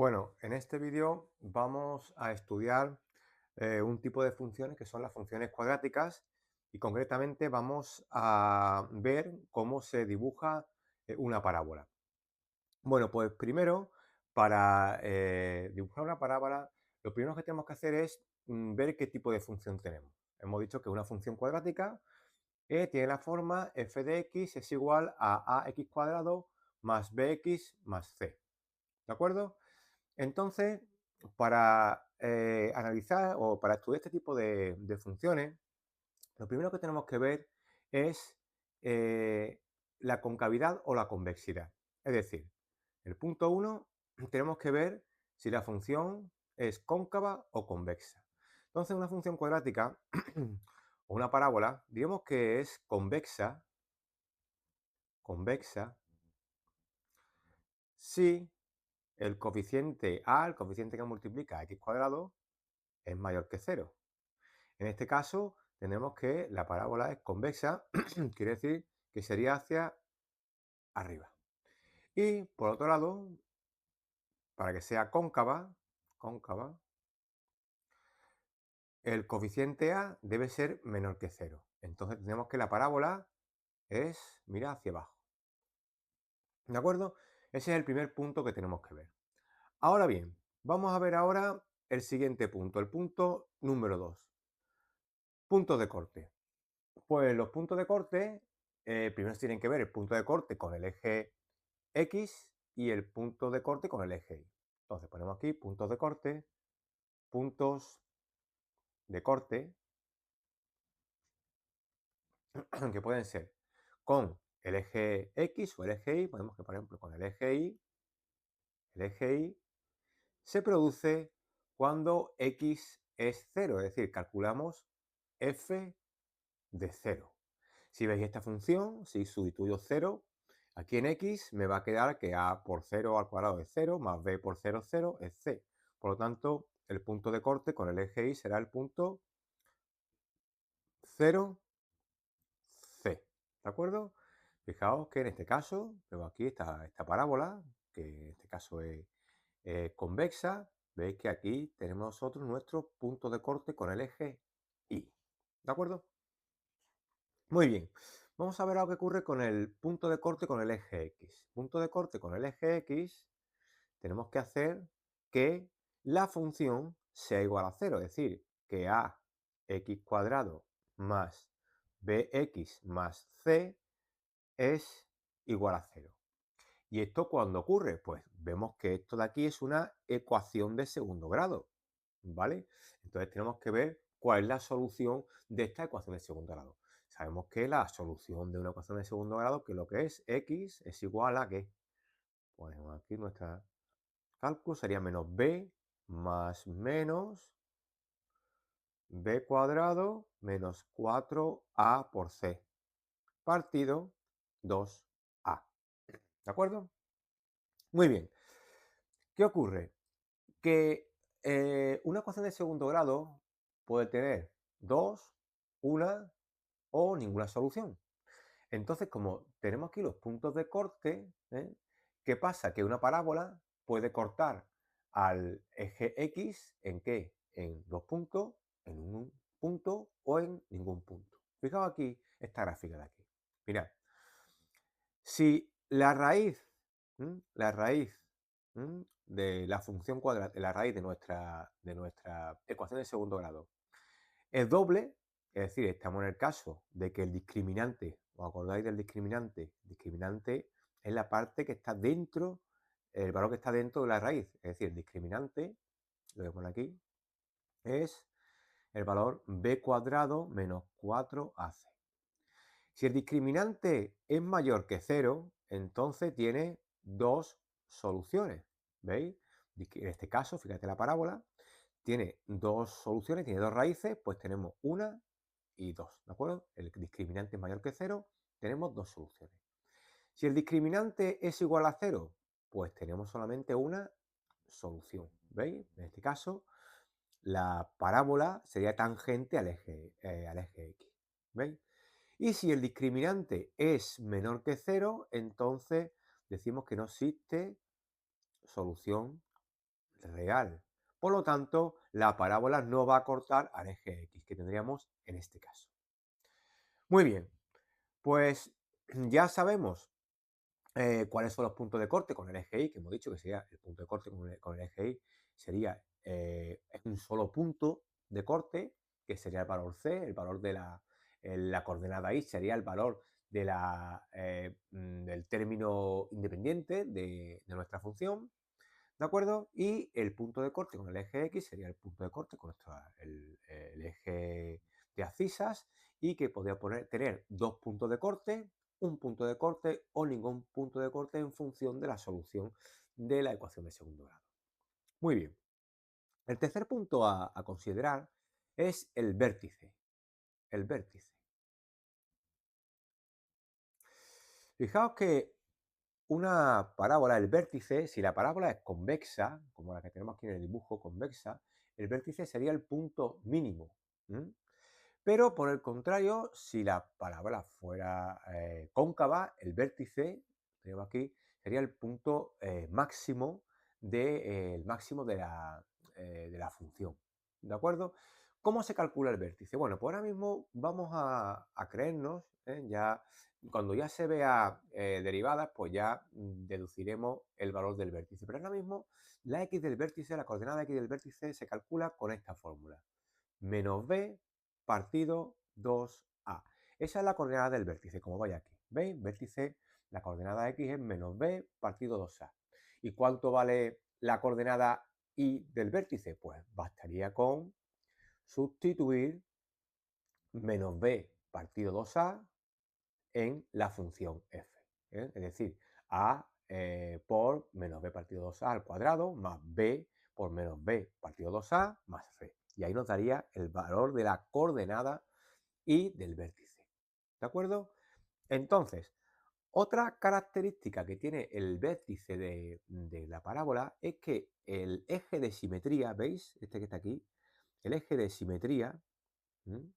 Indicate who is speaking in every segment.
Speaker 1: Bueno, en este vídeo vamos a estudiar un tipo de funciones que son las funciones cuadráticas y concretamente vamos a ver cómo se dibuja una parábola. Bueno, pues primero, para dibujar una parábola, lo primero que tenemos que hacer es ver qué tipo de función tenemos. Hemos dicho que una función cuadrática tiene la forma f de x es igual a ax cuadrado más bx más c. ¿De acuerdo? Entonces, para analizar o para estudiar este tipo de funciones, lo primero que tenemos que ver es la concavidad o la convexidad. Es decir, el punto uno tenemos que ver si la función es cóncava o convexa. Entonces, una función cuadrática o una parábola, digamos que es convexa si el coeficiente a, el coeficiente que multiplica a x cuadrado, es mayor que cero. En este caso, tenemos que la parábola es convexa, quiere decir que sería hacia arriba. Y por otro lado, para que sea cóncava, el coeficiente a debe ser menor que cero. Entonces tenemos que la parábola mira hacia abajo. ¿De acuerdo? Ese es el primer punto que tenemos que ver. Ahora bien, vamos a ver ahora el siguiente punto, el punto número 2. Puntos de corte. Pues los puntos de corte, primero se tienen que ver el punto de corte con el eje X y el punto de corte con el eje Y. Entonces ponemos aquí puntos de corte, que pueden ser con el eje X o el eje Y. Podemos que, por ejemplo, con el eje Y se produce cuando X es cero, es decir, calculamos f de cero. Si veis esta función, si sustituyo 0, aquí en x me va a quedar que a por 0 al cuadrado es 0, más b por 0, 0 es c. Por lo tanto, el punto de corte con el eje y será el punto 0, c. ¿De acuerdo? Fijaos que en este caso, veo aquí esta parábola, que en este caso es convexa. Veis que aquí tenemos nosotros nuestro punto de corte con el eje y. ¿De acuerdo? Muy bien, vamos a ver algo que ocurre con el punto de corte con el eje X. Punto de corte con el eje X, tenemos que hacer que la función sea igual a cero, es decir, que ax cuadrado más bx más c es igual a cero. ¿Y esto cuándo ocurre? Pues vemos que esto de aquí es una ecuación de segundo grado, ¿vale? Entonces tenemos que ver cuál es la solución de esta ecuación de segundo grado. Sabemos que la solución de una ecuación de segundo grado, que lo que es x es igual a ¿qué? Ponemos aquí nuestra cálculo, sería menos b más menos b cuadrado menos 4a por c partido 2a. ¿De acuerdo? Muy bien. ¿Qué ocurre? Que una ecuación de segundo grado puede tener dos, una o ninguna solución. Entonces, como tenemos aquí los puntos de corte, ¿qué pasa? Que una parábola puede cortar al eje X ¿en qué? En dos puntos, en un punto o en ningún punto. Fijaos aquí esta gráfica de aquí. Mirad, si la raíz de la función cuadrada, la raíz de nuestra ecuación de segundo grado es doble, es decir, estamos en el caso de que el discriminante, ¿os acordáis del discriminante? El discriminante es la parte que está dentro, el valor que está dentro de la raíz, es decir, el discriminante, lo voy a poner aquí, es el valor b cuadrado menos 4ac. Si el discriminante es mayor que 0, entonces tiene dos soluciones. ¿Veis? En este caso, fíjate la parábola, tiene dos soluciones, tiene dos raíces, pues tenemos una y dos. ¿De acuerdo? El discriminante es mayor que 0, tenemos dos soluciones. Si el discriminante es igual a 0, pues tenemos solamente una solución. ¿Veis? En este caso, la parábola sería tangente al eje X. ¿Veis? Y si el discriminante es menor que 0, entonces decimos que no existe solución real. Por lo tanto, la parábola no va a cortar al eje X que tendríamos en este caso. Muy bien, pues ya sabemos cuáles son los puntos de corte con el eje Y, que hemos dicho que sería el punto de corte con el eje Y, sería un solo punto de corte, que sería el valor C, el valor de la coordenada Y sería el valor del término independiente de nuestra función, ¿de acuerdo? Y el punto de corte con el eje X sería el punto de corte con el eje de abscisas y que podría tener dos puntos de corte, un punto de corte o ningún punto de corte en función de la solución de la ecuación de segundo grado. Muy bien. El tercer punto a considerar es el vértice. El vértice. Fijaos que una parábola, el vértice, si la parábola es convexa, como la que tenemos aquí en el dibujo convexa, el vértice sería el punto mínimo. ¿M? Pero por el contrario, si la parábola fuera cóncava, el vértice, tenemos aquí, sería el punto máximo, el máximo de la función. ¿De acuerdo? ¿Cómo se calcula el vértice? Bueno, pues ahora mismo vamos a creernos, ya cuando ya se vea derivadas, pues ya deduciremos el valor del vértice. Pero ahora mismo la x del vértice, la coordenada x del vértice se calcula con esta fórmula. Menos b partido 2a. Esa es la coordenada del vértice, como vaya aquí. ¿Veis? Vértice, la coordenada x es menos b partido 2a. ¿Y cuánto vale la coordenada y del vértice? Pues bastaría con sustituir menos b partido 2a en la función f. Es decir, a por menos b partido 2a al cuadrado más b por menos b partido 2a más c. Y ahí nos daría el valor de la coordenada y del vértice. ¿De acuerdo? Entonces, otra característica que tiene el vértice de la parábola es que el eje de simetría, ¿veis? Este que está aquí, el eje de simetría, ¿m?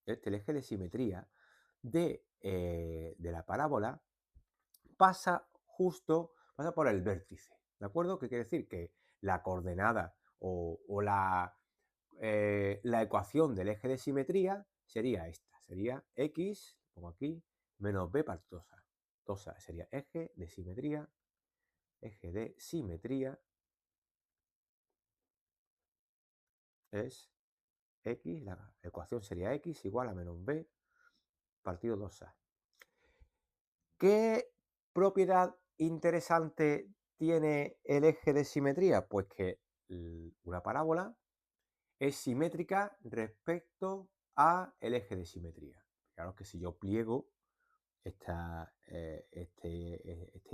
Speaker 1: El eje de simetría de la parábola pasa por el vértice, ¿de acuerdo? ¿Qué quiere decir? Que la coordenada o la ecuación del eje de simetría sería esta, sería x, pongo aquí, menos b partido 2a. 2a sería eje de simetría es x, la ecuación sería x igual a menos b partido 2a. ¿Qué propiedad interesante tiene el eje de simetría? Pues que una parábola es simétrica respecto a el eje de simetría. Claro que si yo pliego este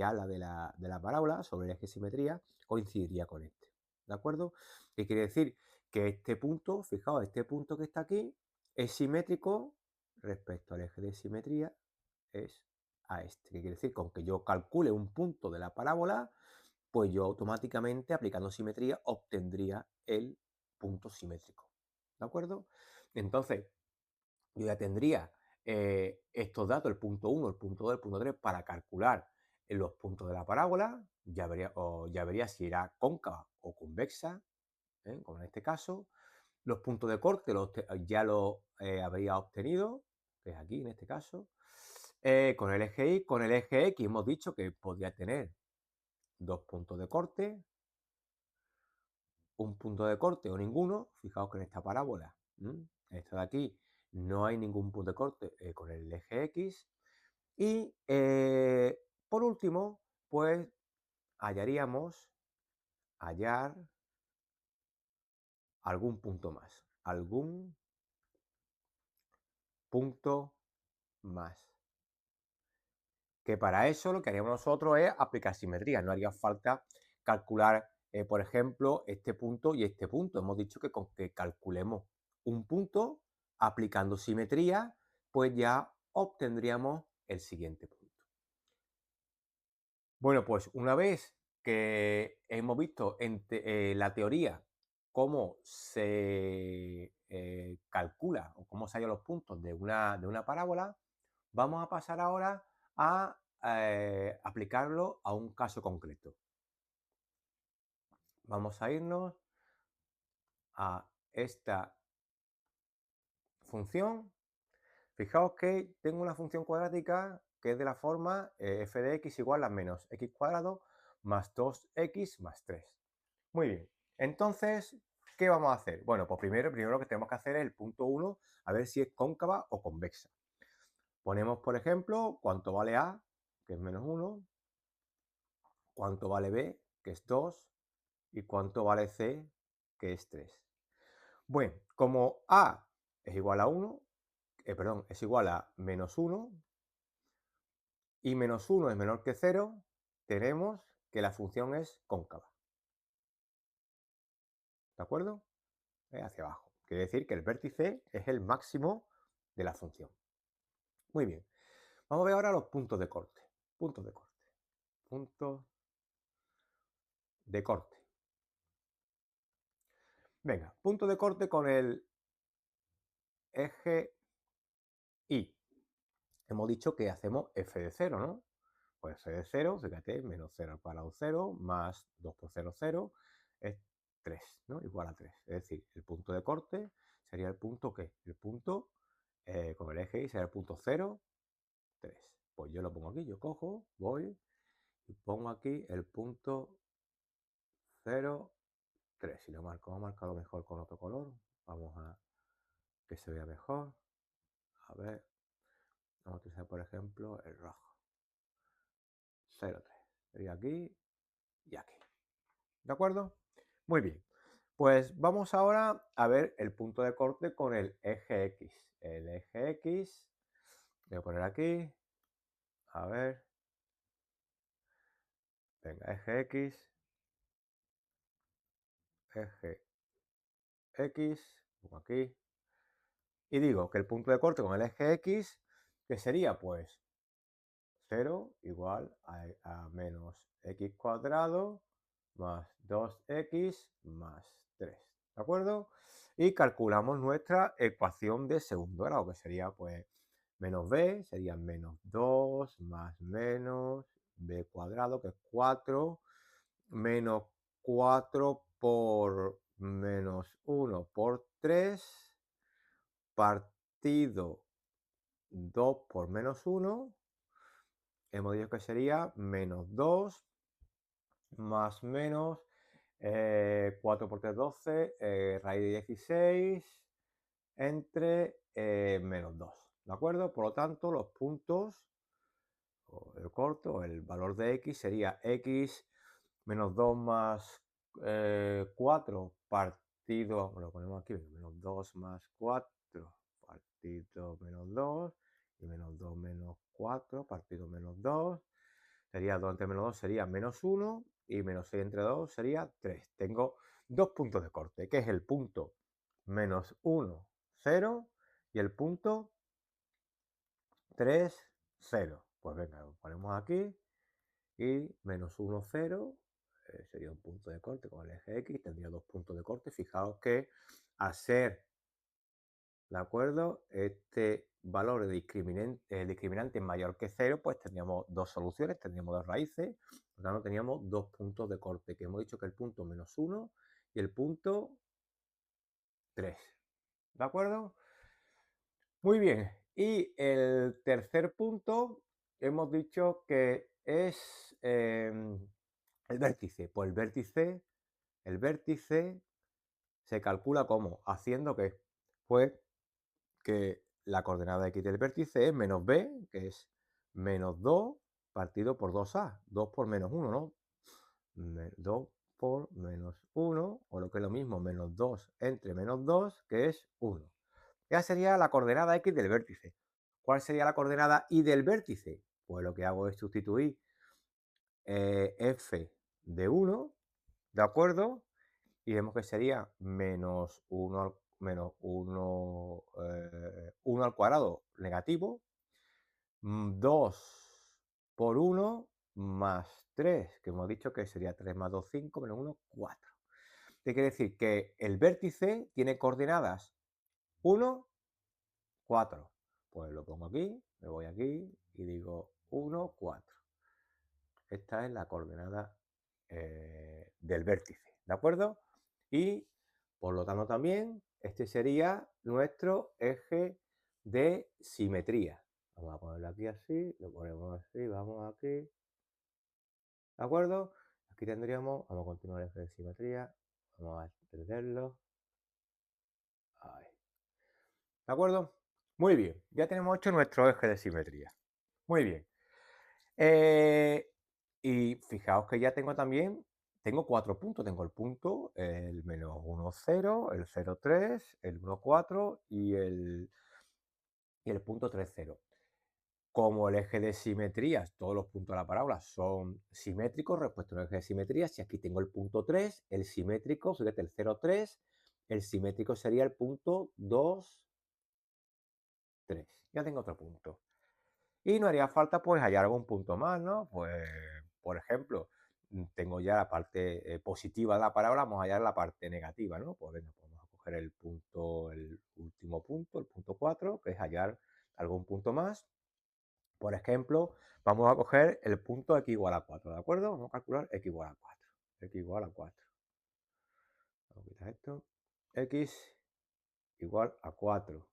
Speaker 1: ala de la parábola sobre el eje de simetría, coincidiría con este. ¿De acuerdo? ¿Qué quiere decir? Que este punto, fijaos, este punto que está aquí, es simétrico respecto al eje de simetría, es a este. ¿Qué quiere decir? Con que yo calcule un punto de la parábola, pues yo automáticamente, aplicando simetría, obtendría el punto simétrico. ¿De acuerdo? Entonces, yo ya tendría estos datos, el punto 1, el punto 2, el punto 3, para calcular los puntos de la parábola. Ya vería si era cóncava o convexa, como en este caso. Los puntos de corte ya los habría obtenido, que es aquí en este caso. Con el eje Y, con el eje X hemos dicho que podría tener dos puntos de corte, un punto de corte o ninguno. Fijaos que en esta parábola, en esta de aquí, no hay ningún punto de corte con el eje X. Y por último, pues hallar algún punto más. Algún punto más. Que para eso lo que haríamos nosotros es aplicar simetría. No haría falta calcular, por ejemplo, este punto y este punto. Hemos dicho que con que calculemos un punto aplicando simetría, pues ya obtendríamos el siguiente punto. Bueno, pues una vez que hemos visto en la teoría cómo se calcula o cómo se hallan los puntos de una parábola, vamos a pasar ahora a aplicarlo a un caso concreto. vamos a irnos a esta función. Fijaos que tengo una función cuadrática que es de la forma f de x igual a menos x cuadrado más 2x más 3. Muy bien. Entonces, ¿qué vamos a hacer? Bueno, pues primero lo que tenemos que hacer es el punto 1, a ver si es cóncava o convexa. Ponemos, por ejemplo, cuánto vale A, que es menos 1, cuánto vale B, que es 2, y cuánto vale C, que es 3. Bueno, como A es igual a 1, perdón, es igual a menos 1 y menos 1 es menor que 0, tenemos que la función es cóncava. ¿De acuerdo? Hacia abajo. Quiere decir que el vértice es el máximo de la función. Muy bien. Vamos a ver ahora los puntos de corte. Puntos de corte. Puntos de corte. Venga, punto de corte con el eje Y. Hemos dicho que hacemos f de 0, ¿no? Pues f de 0, fíjate, menos 0 al cuadrado 0, más 2 por 0, 0, es 3, ¿no? Igual a 3. Es decir, el punto de corte sería el punto, ¿qué? El punto, con el eje Y sería el punto 0, 3. Pues yo lo pongo aquí, yo cojo, voy y pongo aquí el punto 0, 3. Si lo marco, vamos a marcarlo mejor con otro color. Vamos a que se vea mejor. A ver, vamos a utilizar por ejemplo el rojo. 0, 3. Sería aquí y aquí. ¿De acuerdo? Muy bien. Pues vamos ahora a ver el punto de corte con el eje X. El eje X, voy a poner aquí. A ver. Venga, eje X. Eje X. Pongo aquí. Y digo que el punto de corte con el eje X, que sería pues 0 igual a menos x cuadrado más 2x más 3. ¿De acuerdo? Y calculamos nuestra ecuación de segundo grado, que sería pues menos b, sería menos 2 más menos b cuadrado, que es 4, menos 4 por menos 1 por 3, partido 2 por menos 1, hemos dicho que sería menos 2 más menos 4 por 3, 12, raíz de 16 entre menos 2. ¿De acuerdo? Por lo tanto, los puntos, o el corto, el valor de x sería x menos 2 más 4 partido, lo ponemos aquí, menos 2 más 4 partido menos 2 y menos 2 menos 4 partido menos 2. Sería 2 entre menos 2 sería menos 1 y menos 6 entre 2 sería 3. Tengo dos puntos de corte, que es el punto menos 1, 0 y el punto 3, 0. Pues venga, lo ponemos aquí y menos 1, 0 sería un punto de corte con el eje X, tendría dos puntos de corte. Fijaos que al ser, ¿de acuerdo?, este valor de discriminante mayor que 0, pues tendríamos dos soluciones, tendríamos dos raíces, por lo tanto teníamos dos puntos de corte, que hemos dicho que el punto menos 1 y el punto 3. ¿De acuerdo? Muy bien. Y el tercer punto hemos dicho que es el vértice. Pues el vértice se calcula como, haciendo que, pues, que la coordenada x del vértice es menos b, que es menos 2 partido por 2a. 2 por menos 1, ¿no? 2 por menos 1, o lo que es lo mismo, menos 2 entre menos 2, que es 1. Esa sería la coordenada x del vértice. ¿Cuál sería la coordenada y del vértice? Pues lo que hago es sustituir f de 1, ¿de acuerdo? Y vemos que sería menos 1, menos 1, 1 al cuadrado negativo, 2 por 1 más 3, que hemos dicho que sería 3 más 2, 5, menos 1, 4. ¿Qué quiere decir? Que el vértice tiene coordenadas 1, 4. Pues lo pongo aquí, me voy aquí y digo 1, 4. Esta es la coordenada del vértice. ¿de acuerdo? Y por lo tanto también este sería nuestro eje de simetría. Vamos a ponerlo aquí así, lo ponemos así, vamos aquí, ¿de acuerdo? Aquí tendríamos, vamos a continuar el eje de simetría, vamos a extenderlo, ahí, ¿de acuerdo? Muy bien, ya tenemos hecho nuestro eje de simetría. Muy bien. Eh, y fijaos que ya tengo también, tengo 4 puntos. Tengo el punto, el menos 1, 0, el 0, 3, el 1, 4 y el punto 3, 0. Como el eje de simetrías, todos los puntos de la parábola son simétricos respecto al eje de simetría, si aquí tengo el punto 3, el simétrico, fíjate, el 0, 3, el simétrico sería el punto 2, 3. Ya tengo otro punto. Y no haría falta pues hallar algún punto más, ¿no? Pues, por ejemplo, tengo ya la parte positiva de la parábola, vamos a hallar la parte negativa, ¿no? Pues venga, pues vamos a coger el punto, el último punto, el punto 4, que es hallar algún punto más. Por ejemplo, vamos a coger el punto x igual a 4, ¿de acuerdo? Vamos a calcular x igual a 4. X igual a 4. Vamos a quitar esto. X igual a 4.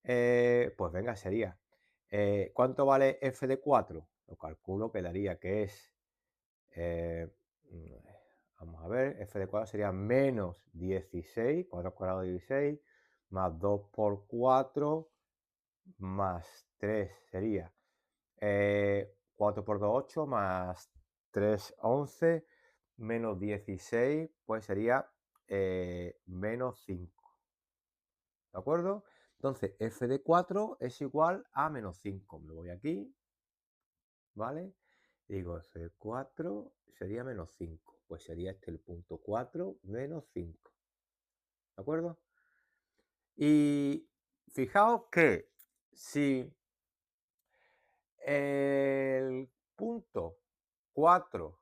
Speaker 1: Pues venga, sería. ¿Cuánto vale f de 4? Lo calculo que daría que es. eh, mm, Vamos a ver, f de 4 sería menos 16, 4 cuadrado de 16, más 2 por 4, más 3 sería 4 por 2, 8, más 3, 11, menos 16, pues sería menos 5. ¿De acuerdo? Entonces, f de 4 es igual a menos 5. Me voy aquí, ¿vale? Digo, f de 4 sería menos 5. Pues sería este el punto 4 menos 5. ¿De acuerdo? Y fijaos que si el punto 4,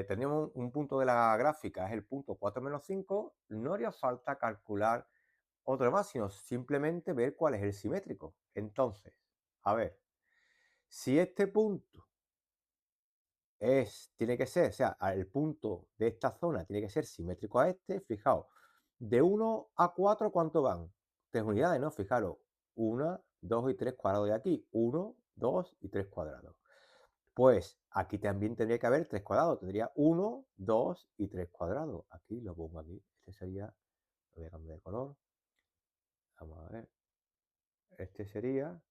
Speaker 1: teníamos un punto de la gráfica, es el punto 4 menos 5, no haría falta calcular otro más, sino simplemente ver cuál es el simétrico. Entonces, a ver, si este punto tiene que ser, o sea, el punto de esta zona tiene que ser simétrico a este, fijaos, de 1 a 4, ¿cuánto van? 3 unidades, ¿no? Fijaros, 1, 2 y 3 cuadrados de aquí, 1, 2 y 3 cuadrados. Pues aquí también tendría que haber 3 cuadrados, tendría 1, 2 y 3 cuadrados. Aquí lo pongo aquí, este sería, lo voy a cambiar de color, vamos a ver, este sería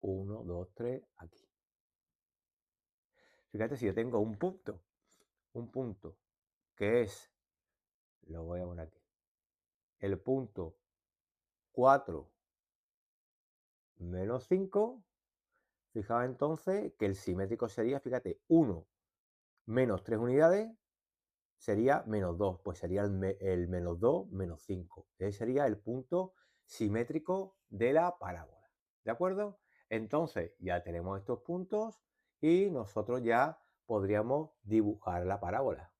Speaker 1: 1, 2, 3, aquí. Fíjate, si yo tengo un punto que es, lo voy a poner aquí, el punto 4 menos 5, fijaos entonces que el simétrico sería, fíjate, 1 menos 3 unidades sería menos 2, pues sería el menos 2 menos 5. Ese sería el punto simétrico de la parábola. ¿De acuerdo? Entonces ya tenemos estos puntos y nosotros ya podríamos dibujar la parábola.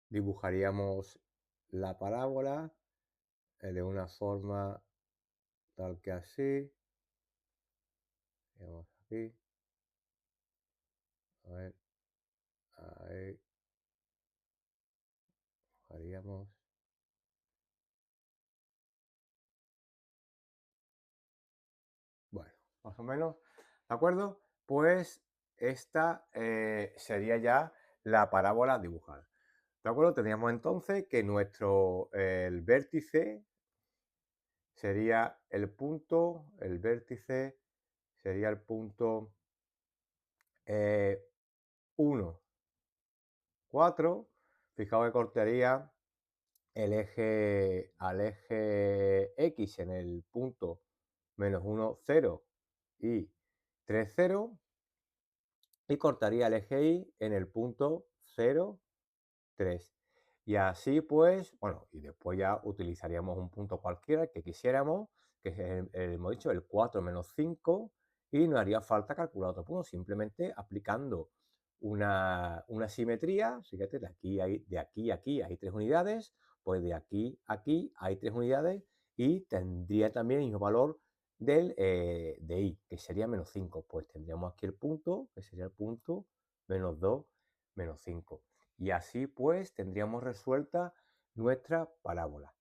Speaker 1: Dibujaríamos la parábola de una forma tal que así. Vamos aquí. A ver, ahí haríamos. Bueno, más o menos, ¿de acuerdo? Pues esta sería ya la parábola dibujada. ¿De acuerdo? Teníamos entonces que el vértice sería el vértice sería el punto 1, 4. Fijaos que cortaría al eje X en el punto menos 1, 0 y 3, 0, y cortaría el eje Y en el punto 0, 3. Y así pues, bueno, y después ya utilizaríamos un punto cualquiera que quisiéramos, que es hemos dicho, el 4 menos 5, y no haría falta calcular otro punto, simplemente aplicando una simetría. Fíjate, de aquí a aquí hay 3 unidades, pues de aquí a aquí hay 3 unidades y tendría también el mismo valor de y, que sería menos 5. Pues tendríamos aquí el punto, que sería el punto menos 2, menos 5. Y así pues tendríamos resuelta nuestra parábola.